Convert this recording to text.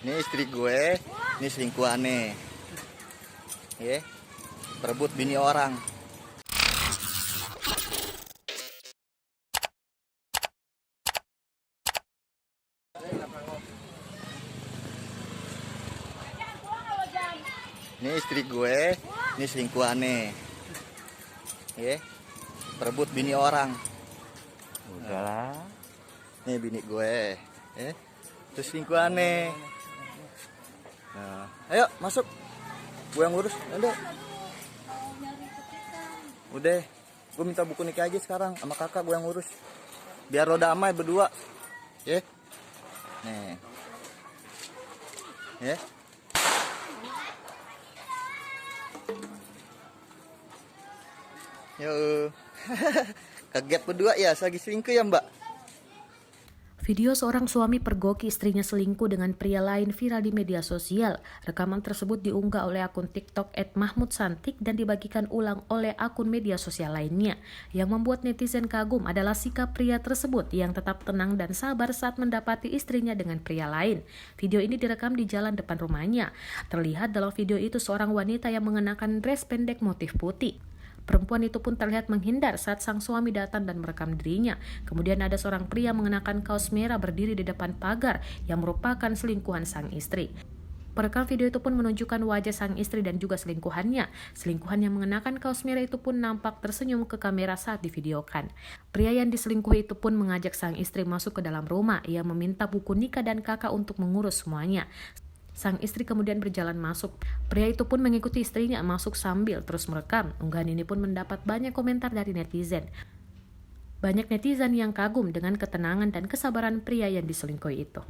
Ini istri gue, ini selingkuhannya. Ya, perebut bini orang. Ini istri gue, ini selingkuhannya. Ya, perebut bini orang. Udahlah. Nih bini gue, terus selingkuhannya. Nah, ayo masuk, gue yang ngurus. Udah, gue minta buku nikah aja sekarang sama kakak, gue yang ngurus. Biar lo damai berdua, ya. Nih, ya. Yuk, kaget berdua ya, lagi selingkuh ya mbak? Video seorang suami pergoki istrinya selingkuh dengan pria lain viral di media sosial. Rekaman tersebut diunggah oleh akun TikTok @mahmudsantik dan dibagikan ulang oleh akun media sosial lainnya. Yang membuat netizen kagum adalah sikap pria tersebut yang tetap tenang dan sabar saat mendapati istrinya dengan pria lain. Video ini direkam di jalan depan rumahnya. Terlihat dalam video itu seorang wanita yang mengenakan dress pendek motif putih. Perempuan itu pun terlihat menghindar saat sang suami datang dan merekam dirinya. Kemudian ada seorang pria mengenakan kaos merah berdiri di depan pagar yang merupakan selingkuhan sang istri. Perekam video itu pun menunjukkan wajah sang istri dan juga selingkuhannya. Selingkuhan yang mengenakan kaos merah itu pun nampak tersenyum ke kamera saat divideokan. Pria yang diselingkuhi itu pun mengajak sang istri masuk ke dalam rumah. Ia meminta buku nikah dan kakak untuk mengurus semuanya. Sang istri kemudian berjalan masuk. Pria itu pun mengikuti istrinya masuk sambil terus merekam. Unggahan ini pun mendapat banyak komentar dari netizen. Banyak netizen yang kagum dengan ketenangan dan kesabaran pria yang diselingkuhi itu.